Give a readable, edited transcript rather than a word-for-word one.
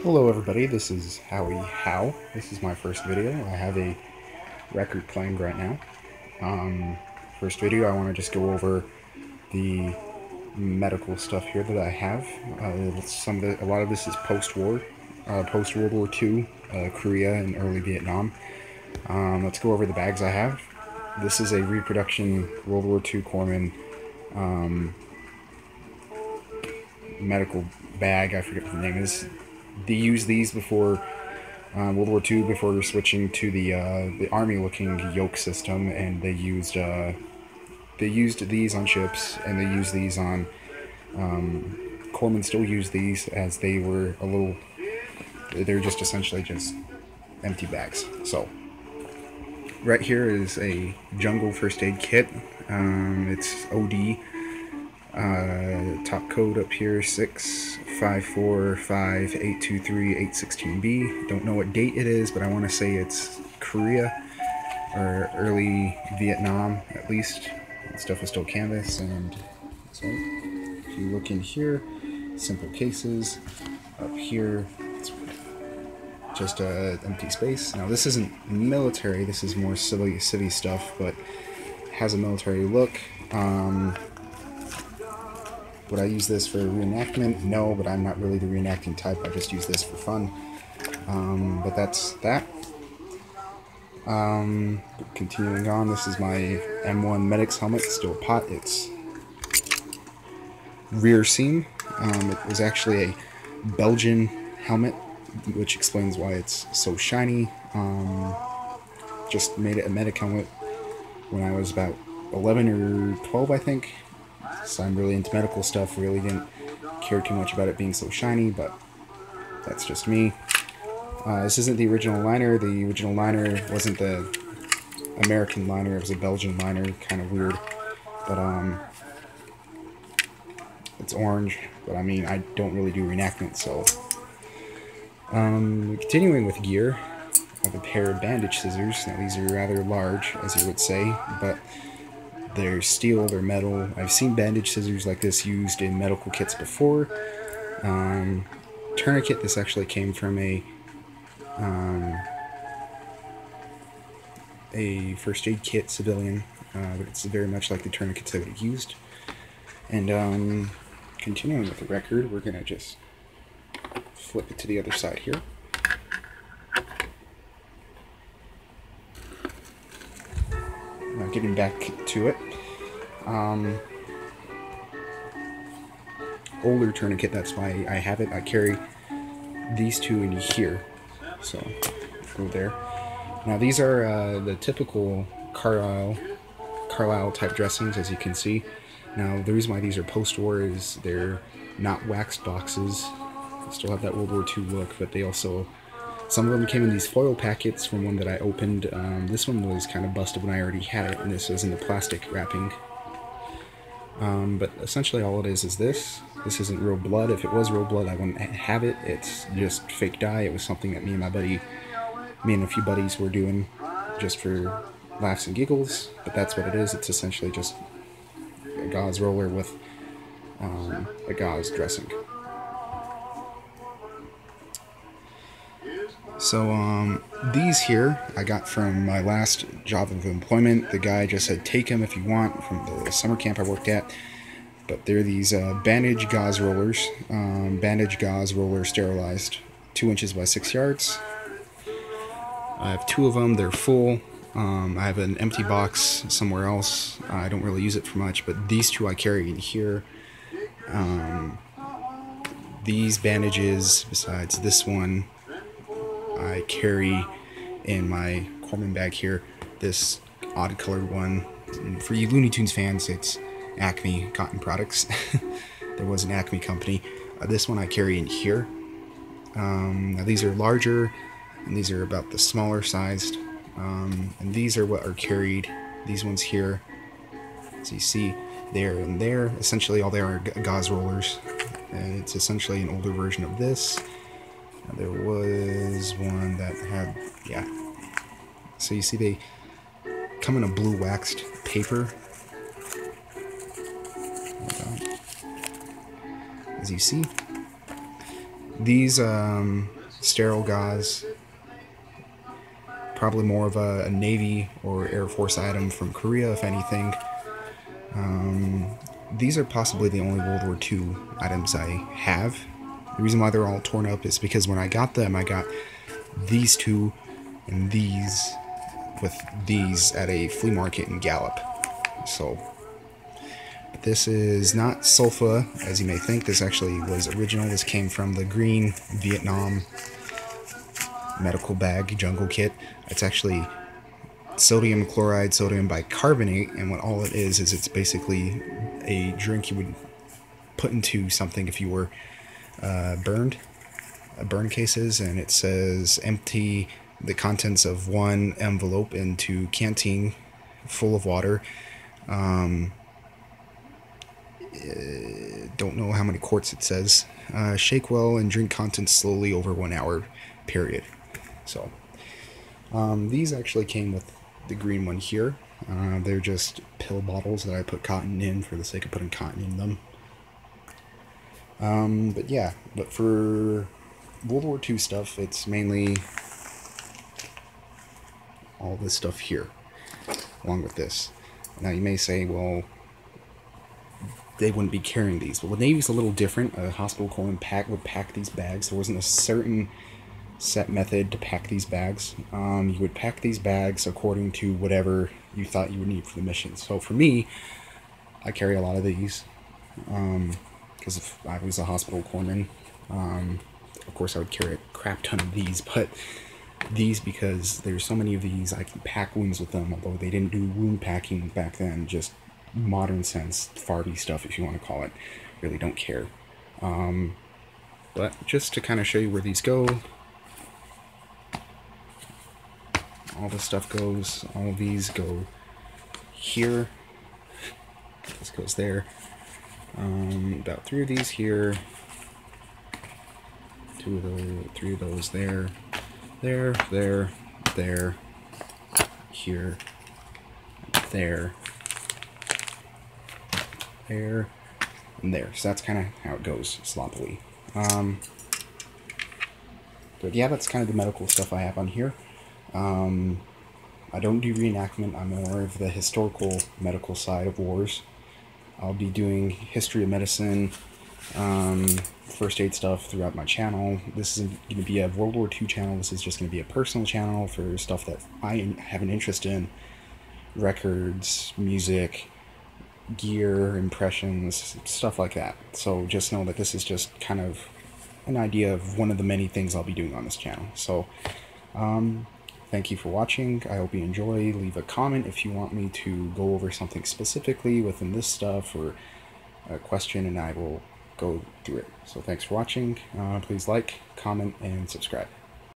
Hello everybody, this is Howie How. This is my first video. I have a record playing right now. First video, I want to just go over the medical stuff here that I have. A lot of this is post-war, post-World War II, Korea and early Vietnam. Let's go over the bags I have. This is a reproduction World War II Corpsman medical bag. I forget what the name is. They used these before World War II, before switching to the army-looking yoke system, and they used these on ships, and they used these on Corpsmen still use these, as they were they're just essentially just empty bags. So right here is a jungle first aid kit. It's OD. Top code up here 6545823-816B. Don't know what date it is, but I want to say it's Korea or early Vietnam at least. Stuff is still canvas, and so if you look in here, simple cases. Up here, it's just empty space. Now this isn't military. This is more civvy stuff, but has a military look. Would I use this for reenactment? No, but I'm not really the reenacting type. I just use this for fun. But that's that. Continuing on, this is my M1 Medics helmet, still pot. It's rear seam. It was actually a Belgian helmet, which explains why it's so shiny. Just made it a medic helmet when I was about 11 or 12, I think. So I'm really into medical stuff, really didn't care too much about it being so shiny, but that's just me. This isn't the original liner. The original liner wasn't the American liner, it was a Belgian liner, kind of weird. But it's orange, but I mean, I don't really do reenactment, so. Continuing with gear, I have a pair of bandage scissors. Now these are rather large, as you would say, but they're steel, they're metal. I've seen bandage scissors like this used in medical kits before. Tourniquet, this actually came from a first aid kit civilian, but it's very much like the tourniquets that it used. And continuing with the record, we're gonna just flip it to the other side here. Now getting back to it, older tourniquet, that's why I have it. I carry these two in here, so go there. Now these are the typical Carlisle type dressings, as you can see. Now the reason why these are post-war is they're not waxed boxes. They still have that World War II look, but they also, some of them came in these foil packets from one that I opened. This one was kind of busted when I already had it, and this was in the plastic wrapping. But essentially all it is this. This isn't real blood. If it was real blood, I wouldn't have it. It's just fake dye. It was something that me and a few buddies were doing just for laughs and giggles. But that's what it is. It's essentially just a gauze roller with a gauze dressing. So these here I got from my last job of employment. The guy just said, take them if you want, from the summer camp I worked at. But they're these bandage gauze rollers, sterilized, 2 inches by 6 yards. I have 2 of them. They're full. I have an empty box somewhere else. I don't really use it for much, but these 2 I carry in here. These bandages, besides this one, I carry in my Corpsman bag here, this odd colored one. And for you Looney Tunes fans, it's Acme Cotton Products. There was an Acme company. This one I carry in here. Now these are larger, and these are about the smaller sized. And these are what are carried, these ones here. So you see there and there, essentially all they are gauze rollers. And it's essentially an older version of this. There was one that had, yeah. So you see they come in a blue waxed paper. As you see, these sterile gauze. Probably more of a Navy or Air Force item from Korea, if anything. These are possibly the only World War II items I have. The reason why they're all torn up is because when I got them, I got these two and these with these at a flea market in Gallup. So this is not sulfa, as you may think. This actually was original. This came from the green Vietnam medical bag jungle kit. It's actually sodium chloride, sodium bicarbonate, and what all it is it's basically a drink you would put into something if you were burn cases, and it says empty the contents of one envelope into canteen full of water. Don't know how many quarts it says. Shake well and drink contents slowly over 1 hour period. So these actually came with the green one here. They're just pill bottles that I put cotton in for the sake of putting cotton in them. But yeah, but for World War II stuff, it's mainly all this stuff here, along with this. Now you may say, well, they wouldn't be carrying these. Well, the Navy's a little different. A hospital corpsman would pack these bags. There wasn't a certain set method to pack these bags. You would pack these bags according to whatever you thought you would need for the mission. So for me, I carry a lot of these because if I was a hospital corpsman, of course I would carry a crap ton of these, but these, because there's so many of these, I can pack wounds with them, although they didn't do wound packing back then, just modern sense Farby stuff, if you want to call it. Really don't care. But just to kind of show you where these go, all this stuff goes, all of these go here, this goes there, about 3 of these here, 2 of those, 3 of those there, there, here, there, and there. So that's kind of how it goes, sloppily. But yeah, that's kind of the medical stuff I have on here. I don't do reenactment. I'm more of the historical medical side of wars. I'll be doing history of medicine, first aid stuff throughout my channel. This isn't going to be a World War II channel. This is just going to be a personal channel for stuff that I have an interest in. Records, music, gear, impressions, stuff like that. So just know that this is just kind of an idea of one of the many things I'll be doing on this channel. So thank you for watching. I hope you enjoy. Leave a comment if you want me to go over something specifically within this stuff, or a question, and I will go through it. So thanks for watching. Please like, comment, and subscribe.